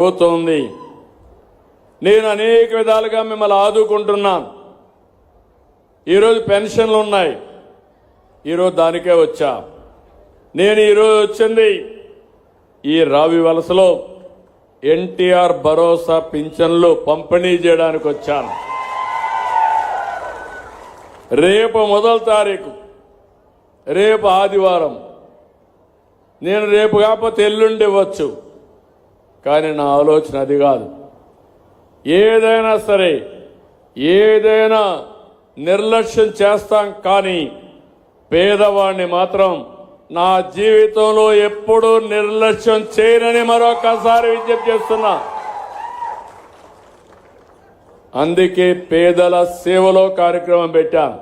పోతోంది. నేను అనేక విధాలుగా మిమ్మల్ని ఆదుకుంటున్నాను. ఈరోజు పెన్షన్లు ఉన్నాయి, ఈరోజు దానికే వచ్చా. నేను ఈరోజు వచ్చింది ఈ రావి వలసలో ఎన్టీఆర్ భరోసా పింఛన్లు పంపిణీ చేయడానికి వచ్చాను. రేపు 1వ తారీఖు, రేపు ఆదివారం. నేను రేపు కాకపోతే ఎల్లుండి ఇవ్వచ్చు, కానీ నా ఆలోచన అది కాదు. ఏదైనా సరే, ఏదైనా నిర్లక్ష్యం చేస్తాం, కానీ పేదవాడిని మాత్రం నా జీవితంలో ఎప్పుడూ నిర్లక్ష్యం చేయనని మరొకసారి విజ్ఞప్తి చేస్తున్నా. అందుకే పేదల సేవలో కార్యక్రమం పెట్టాను.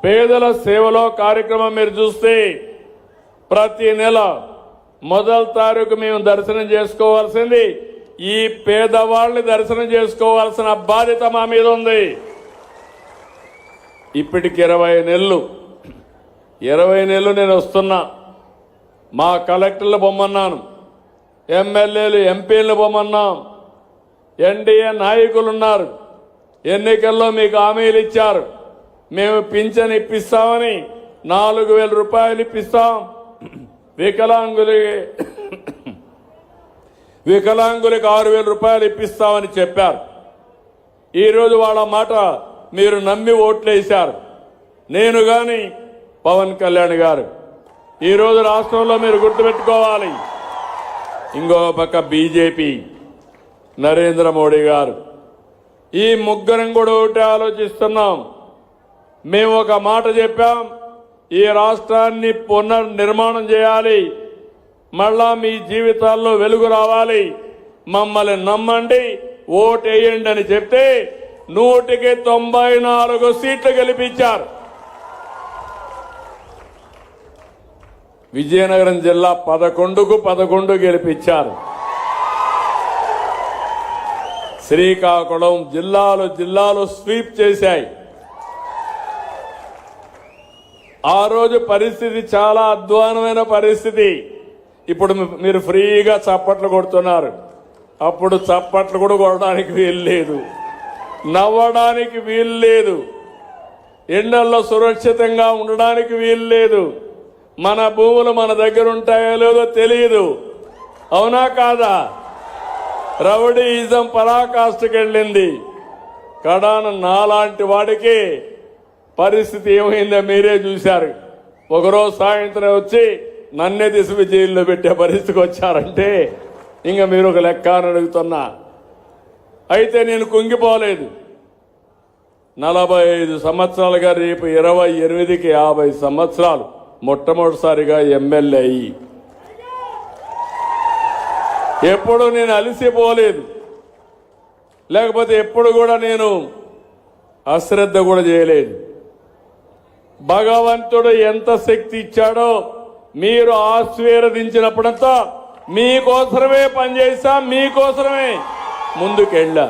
పేదల సేవలో కార్యక్రమం మీరు చూస్తే ప్రతి నెల 1వ తారీఖు మేము దర్శనం చేసుకోవాల్సింది ఈ పేదవాళ్ళని దర్శనం చేసుకోవాల్సిన బాధ్యత మా మీద ఉంది. ఇప్పటికి 20 నెలలు నేను వస్తున్నా. మా కలెక్టర్లు బొమ్మన్నాను, ఎమ్మెల్యేలు ఎంపీలు బొమ్మన్నాం, ఎన్డీఏ నాయకులు ఉన్నారు. ఎన్నికల్లో మీకు హామీలు ఇచ్చారు, మేము పింఛన్ ఇప్పిస్తామని 4,000 రూపాయలు ఇప్పిస్తాం, వికలాంగులకు 6,000 రూపాయలు ఇప్పిస్తామని చెప్పారు. ఈరోజు వాళ్ళ మాట మీరు నమ్మి ఓట్లేశారు. నేను గాని పవన్ కళ్యాణ్ గారు. ఈరోజు రాష్ట్రంలో మీరు గుర్తుపెట్టుకోవాలి, ఇంకో పక్క బీజేపీ నరేంద్ర మోడీ గారు. ఈ ముగ్గురం కూడా ఒకటే ఆలోచిస్తున్నాం. మేము ఒక మాట చెప్పాం, ఈ రాష్ట్రాన్ని పునర్నిర్మాణం చేయాలి, మళ్ళా మీ జీవితాల్లో వెలుగు రావాలి, మమ్మల్ని నమ్మండి, ఓటేయండి అని చెప్తే 100కి 94 సీట్లు గెలిపించారు. విజయనగరం జిల్లా 11కు 11 గెలిపించారు. శ్రీకాకుళం జిల్లాలు స్వీప్ చేశాయి. ఆ రోజు పరిస్థితి చాలా అధ్వానమైన పరిస్థితి. ఇప్పుడు మీరు ఫ్రీగా చప్పట్లు కొడుతున్నారు. అప్పుడు చప్పట్లు కూడా కొట్టడానికి వీలు లేదు, నవ్వడానికి వీలు లేదు, ఎండల్లో సురక్షితంగా ఉండడానికి వీలు లేదు. మన భూములు మన దగ్గర ఉంటాయో లేదో తెలియదు. అవునా కాదా? రౌడీయిజం పరాకాష్ఠకెళ్ళింది. కడాన నాలాంటి వాడికి పరిస్థితి ఏమైందో మీరే చూశారు. ఒకరోజు సాయంత్రం వచ్చి నన్నే తీసుకు జైల్లో పెట్టే పరిస్థితికి వచ్చారంటే ఇంకా మీరు ఒక లెక్క అని అడుగుతున్నా. అయితే నేను కుంగిపోలేదు. 45 సంవత్సరాలుగా, రేపు 28కి 50 సంవత్సరాలు మొట్టమొదటిసారిగా ఎమ్మెల్యే అయ్యి ఎప్పుడు నేను అలసిపోలేదు. లేకపోతే ఎప్పుడు కూడా నేను అశ్రద్ధ కూడా చేయలేదు. భగవంతుడు ఎంత శక్తి ఇచ్చాడో మీరు ఆశీర్వదించినప్పుడంతా మీకోసమే పనిచేశాం, మీకోసమే ముందుకెళ్ళా.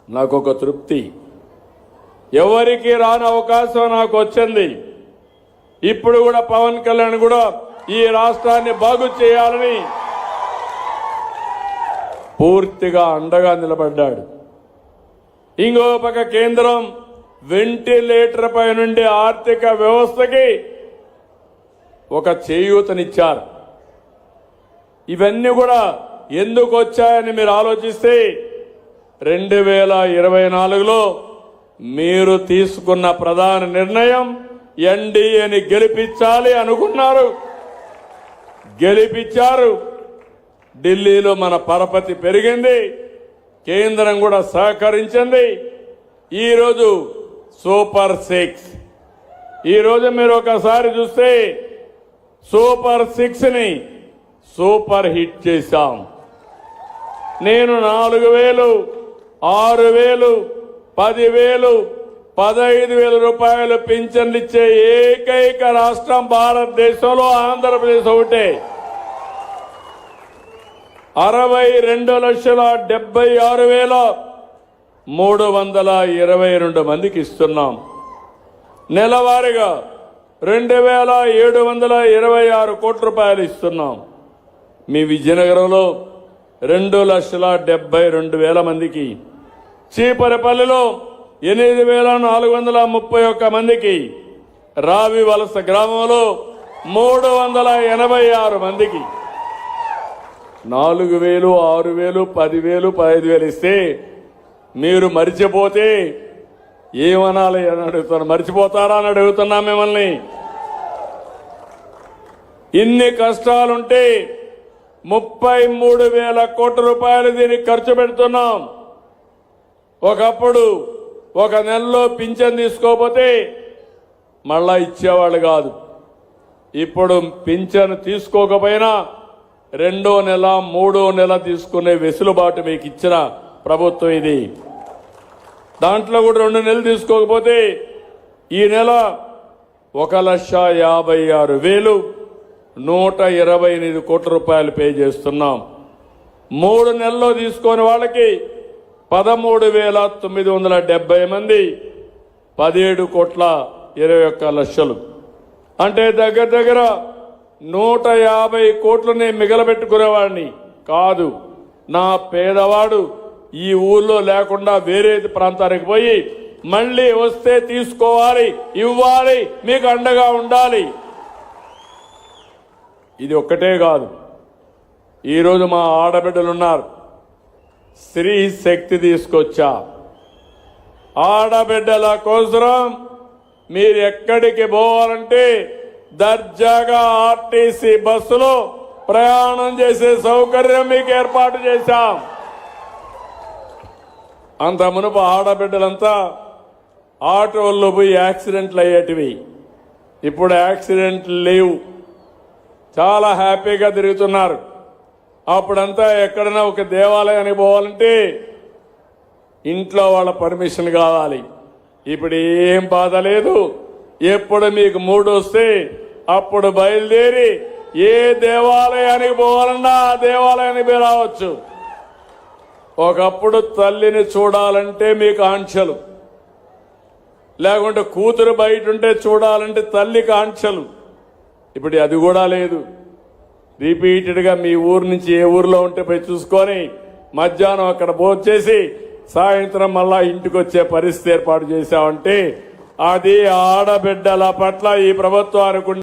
నాకొక తృప్తి, ఎవరికి రాని అవకాశం నాకు వచ్చింది. ఇప్పుడు కూడా పవన్ కళ్యాణ్ కూడా ఈ రాష్ట్రాన్ని బాగు చేయాలని పూర్తిగా అండగా నిలబడ్డాడు. ఇంకో పక్క కేంద్రం వెంటిలేటర్ పై నుండి ఆర్థిక వ్యవస్థకి ఒక చేయూతనిచ్చారు. ఇవన్నీ కూడా ఎందుకు వచ్చాయని మీరు ఆలోచిస్తే 2024లో మీరు తీసుకున్న ప్రధాన నిర్ణయం ఎన్డీఏని గెలిపించాలి అనుకున్నారు, గెలిపించారు. ఢిల్లీలో మన పరపతి పెరిగింది, కేంద్రం కూడా సహకరించింది. ఈరోజు సూపర్ 6, ఈరోజు మీరు ఒకసారి చూస్తే సూపర్ 6ని సూపర్ హిట్ చేశాం. నేను 4,000, 6,000, 10,000, 15,000 రూపాయలు పింఛన్లు ఇచ్చే ఏకైక రాష్ట్రం భారతదేశంలో ఆంధ్రప్రదేశ్ ఒకటే. 62,76,322 మందికి ఇస్తున్నాం. నెలవారీగా 2,726 కోట్ల రూపాయలు ఇస్తున్నాం. మీ విజయనగరంలో 2,72,000 మందికి, చీపరపల్లిలో 8,431 మందికి, రావి వలస గ్రామంలో 386 మందికి 4,000, 6,000, 10,000, 15,000 ఇస్తే మీరు మరిచిపోతే ఏమనాలి అని అడుగుతున్నా. మరిచిపోతారా అని అడుగుతున్నా మిమ్మల్ని. ఇన్ని కష్టాలుంటే 33,000 కోట్ల రూపాయలు దీనికి ఖర్చు పెడుతున్నాం. ఒకప్పుడు ఒక నెలలో పింఛన్ తీసుకోకపోతే మళ్ళా ఇచ్చేవాళ్ళు కాదు. ఇప్పుడు పింఛన్ తీసుకోకపోయినా 2వ నెల 3వ నెల తీసుకునే వెసులుబాటు మీకు ఇచ్చిన ప్రభుత్వం ఇది. దాంట్లో కూడా 2 నెలలు తీసుకోకపోతే ఈ నెల 1,56,128 కోట్ల రూపాయలు పే చేస్తున్నాం. 3 నెలల్లో తీసుకొని వాళ్ళకి 13,970 మంది 17,21,00,000. అంటే దగ్గర దగ్గర 150 కోట్లు నేను మిగలబెట్టుకునేవాడిని కాదు. నా పేదవాడు ఈ ఊళ్ళో లేకుండా వేరే ప్రాంతానికి పోయి మళ్ళీ వస్తే తీసుకోవాలి, ఇవ్వాలి, మీకు అండగా ఉండాలి. ఇది ఒక్కటే కాదు. ఈరోజు మా ఆడబిడ్డలున్నారు. స్త్రీ శక్తి తీసుకొచ్చా. ఆడబిడ్డల కోసం మీరు ఎక్కడికి పోవాలంటే దర్జాగా ఆర్టీసీ బస్సులో ప్రయాణం చేసే సౌకర్యం మీకు ఏర్పాటు చేశాం. అంత మునుపు ఆడబిడ్డలంతా ఆటోల్లో పోయి యాక్సిడెంట్లు అయ్యేటివి. ఇప్పుడు యాక్సిడెంట్లు లేవు, చాలా హ్యాపీగా తిరుగుతున్నారు. అప్పుడంతా ఎక్కడైనా ఒక దేవాలయానికి పోవాలంటే ఇంట్లో వాళ్ళ పర్మిషన్ కావాలి. ఇప్పుడు ఏం బాధ లేదు. ఎప్పుడు మీకు మూడు వస్తే అప్పుడు బయలుదేరి ఏ దేవాలయానికి పోవాలన్నా ఆ దేవాలయానికి మీరు రావచ్చు. ఒకప్పుడు తల్లిని చూడాలంటే మీకు ఆంక్షలు, లేకుంటే కూతురు బయట ఉంటే చూడాలంటే తల్లికి ఆంక్షలు. ఇప్పుడు అది కూడా లేదు. రిపీటెడ్గా మీ ఊరు నుంచి ఏ ఊర్లో ఉంటే పోయి చూసుకొని మధ్యాహ్నం అక్కడ భోంచేసి సాయంత్రం మళ్ళా ఇంటికి వచ్చే పరిస్థితి ఏర్పాటు చేశామంటే అది ఆడబిడ్డల పట్ల ఈ ప్రభుత్వానికి